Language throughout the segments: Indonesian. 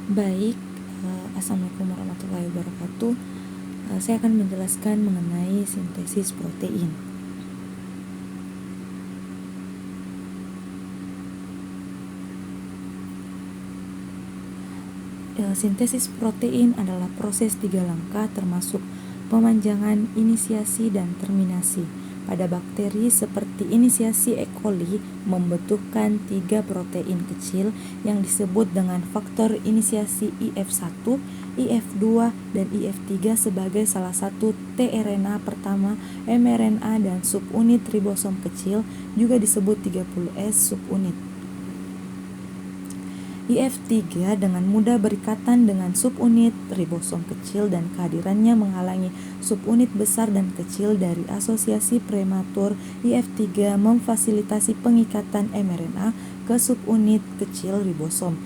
Baik, Assalamualaikum warahmatullahi wabarakatuh. Saya akan menjelaskan mengenai sintesis protein. Sintesis protein adalah proses 3 langkah termasuk pemanjangan, inisiasi, dan terminasi. Pada bakteri seperti inisiasi E. coli membutuhkan 3 protein kecil yang disebut dengan faktor inisiasi IF1, IF2, dan IF3 sebagai salah satu tRNA pertama mRNA dan subunit ribosom kecil juga disebut 30S subunit. IF3 dengan mudah berikatan dengan subunit ribosom kecil dan kehadirannya menghalangi subunit besar dan kecil dari asosiasi prematur. IF3 memfasilitasi pengikatan mRNA ke subunit kecil ribosom.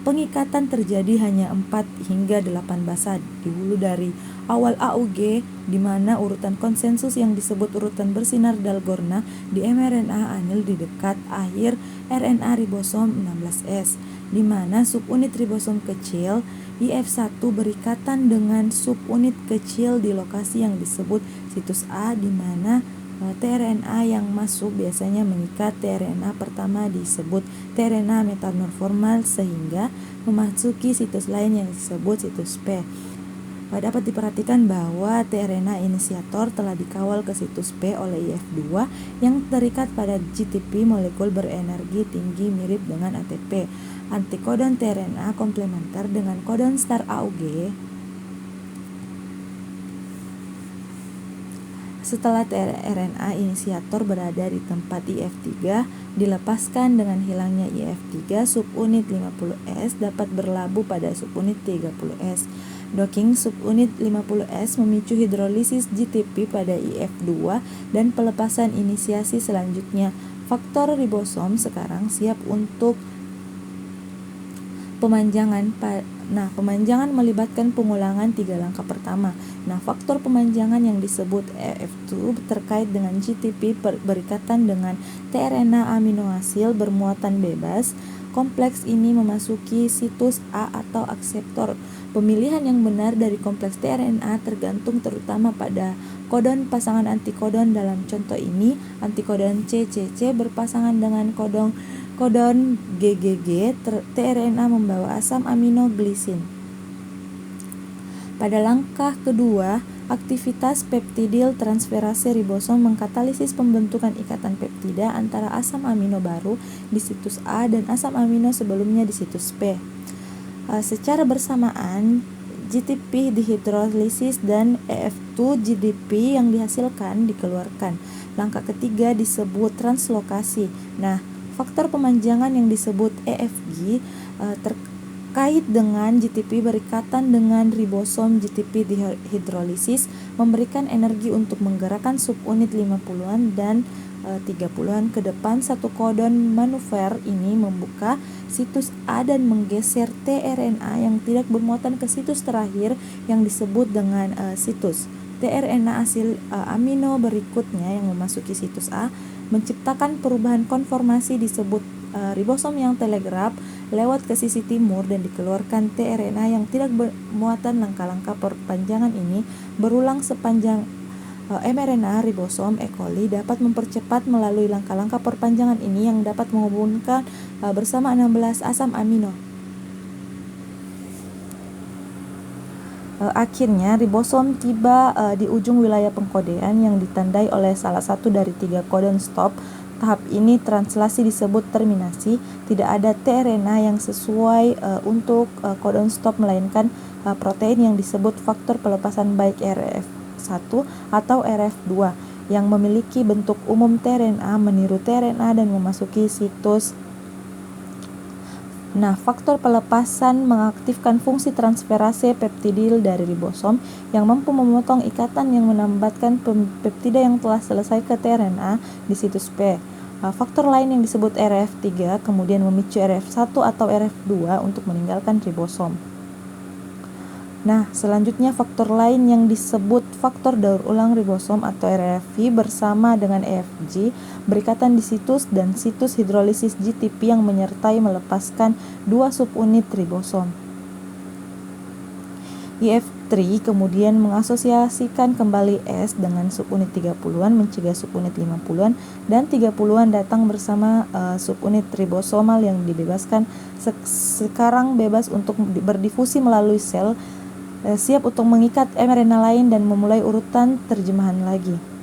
Pengikatan terjadi hanya 4 hingga 8 basa dihulu dari awal AUG, di mana urutan konsensus yang disebut urutan bersinar dalgona di mRNA anil di dekat akhir RNA ribosom 16S, di mana subunit ribosom kecil IF1 berikatan dengan subunit kecil di lokasi yang disebut situs A, di mana tRNA yang masuk biasanya mengikat tRNA pertama disebut tRNA metanormal sehingga memasuki situs lain yang disebut situs P. Dapat diperhatikan bahwa tRNA inisiator telah dikawal ke situs P oleh IF2 yang terikat pada GTP molekul berenergi tinggi mirip dengan ATP. Antikodon tRNA komplementer dengan kodon star AUG. Setelah tRNA inisiator berada di tempat IF3, dilepaskan dengan hilangnya IF3, subunit 50S dapat berlabuh pada subunit 30S. Docking subunit 50S memicu hidrolisis GTP pada IF2 dan pelepasan inisiasi selanjutnya. Faktor ribosom sekarang siap untuk pemanjangan. Pemanjangan melibatkan pengulangan 3 langkah pertama. Faktor pemanjangan yang disebut EF2 terkait dengan GTP berikatan dengan tRNA aminoasil bermuatan bebas. Kompleks ini memasuki situs A atau akseptor. Pemilihan yang benar dari kompleks tRNA tergantung terutama pada kodon pasangan antikodon. Dalam contoh ini, antikodon CCC berpasangan dengan kodon GGG. tRNA membawa asam amino glisin. Pada langkah kedua, aktivitas peptidil transferase ribosom mengkatalisis pembentukan ikatan peptida antara asam amino baru di situs A dan asam amino sebelumnya di situs P. Secara bersamaan, GTP dihidrolisis dan EF2 GDP yang dihasilkan dikeluarkan. Langkah ketiga disebut translokasi. Faktor pemanjangan yang disebut EFG terkait dengan GTP berikatan dengan ribosom. GTP dihidrolisis memberikan energi untuk menggerakkan subunit 50-an dan 30-an ke depan. Satu kodon manuver ini membuka situs A dan menggeser tRNA yang tidak bermuatan ke situs terakhir yang disebut dengan situs. tRNA asil amino berikutnya yang memasuki situs A menciptakan perubahan konformasi disebut ribosom yang telegraf lewat ke sisi timur dan dikeluarkan tRNA yang tidak bermuatan. Langkah-langkah perpanjangan ini berulang sepanjang mRNA ribosom E. coli dapat mempercepat melalui langkah-langkah perpanjangan ini yang dapat menghubungkan bersama 16 asam amino. Akhirnya ribosom tiba di ujung wilayah pengkodean yang ditandai oleh salah satu dari 3 kodon stop. Tahap ini translasi disebut terminasi. Tidak ada tRNA yang sesuai untuk kodon stop melainkan protein yang disebut faktor pelepasan baik RF1 atau RF2 yang memiliki bentuk umum tRNA meniru tRNA dan memasuki situs. Faktor pelepasan mengaktifkan fungsi transferase peptidil dari ribosom yang mampu memotong ikatan yang menambatkan peptida yang telah selesai ke tRNA di situs P. Faktor lain yang disebut RF3 kemudian memicu RF1 atau RF2 untuk meninggalkan ribosom. Selanjutnya faktor lain yang disebut faktor daur ulang ribosom atau RFV bersama dengan EFG berikatan di situs dan situs hidrolisis GTP yang menyertai melepaskan 2 subunit ribosom. IF3 kemudian mengasosiasikan kembali S dengan subunit 30-an mencegah subunit 50-an dan 30-an datang bersama subunit ribosomal yang dibebaskan sekarang bebas untuk berdifusi melalui sel, siap untuk mengikat mRNA lain dan memulai urutan terjemahan lagi.